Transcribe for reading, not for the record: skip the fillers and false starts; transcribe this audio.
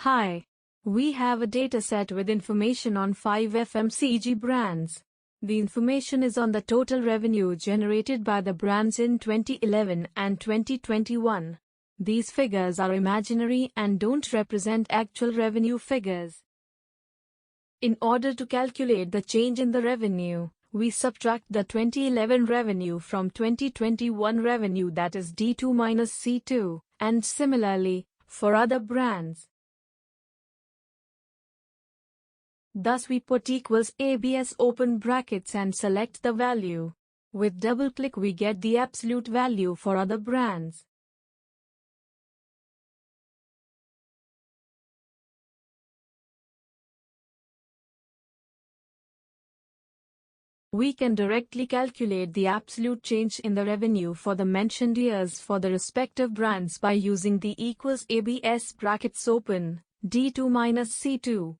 Hi. We have a dataset with information on 5 FMCG brands. The information is on the total revenue generated by the brands in 2011 and 2021. These figures are imaginary and don't represent actual revenue figures. In order to calculate the change in the revenue, we subtract the 2011 revenue from 2021 revenue, that is D2 minus C2, and similarly, for other brands. Thus we put equals ABS open brackets and select the value. With double click we get the absolute value for other brands. We can directly calculate the absolute change in the revenue for the mentioned years for the respective brands by using the equals ABS brackets open, D2 minus C2.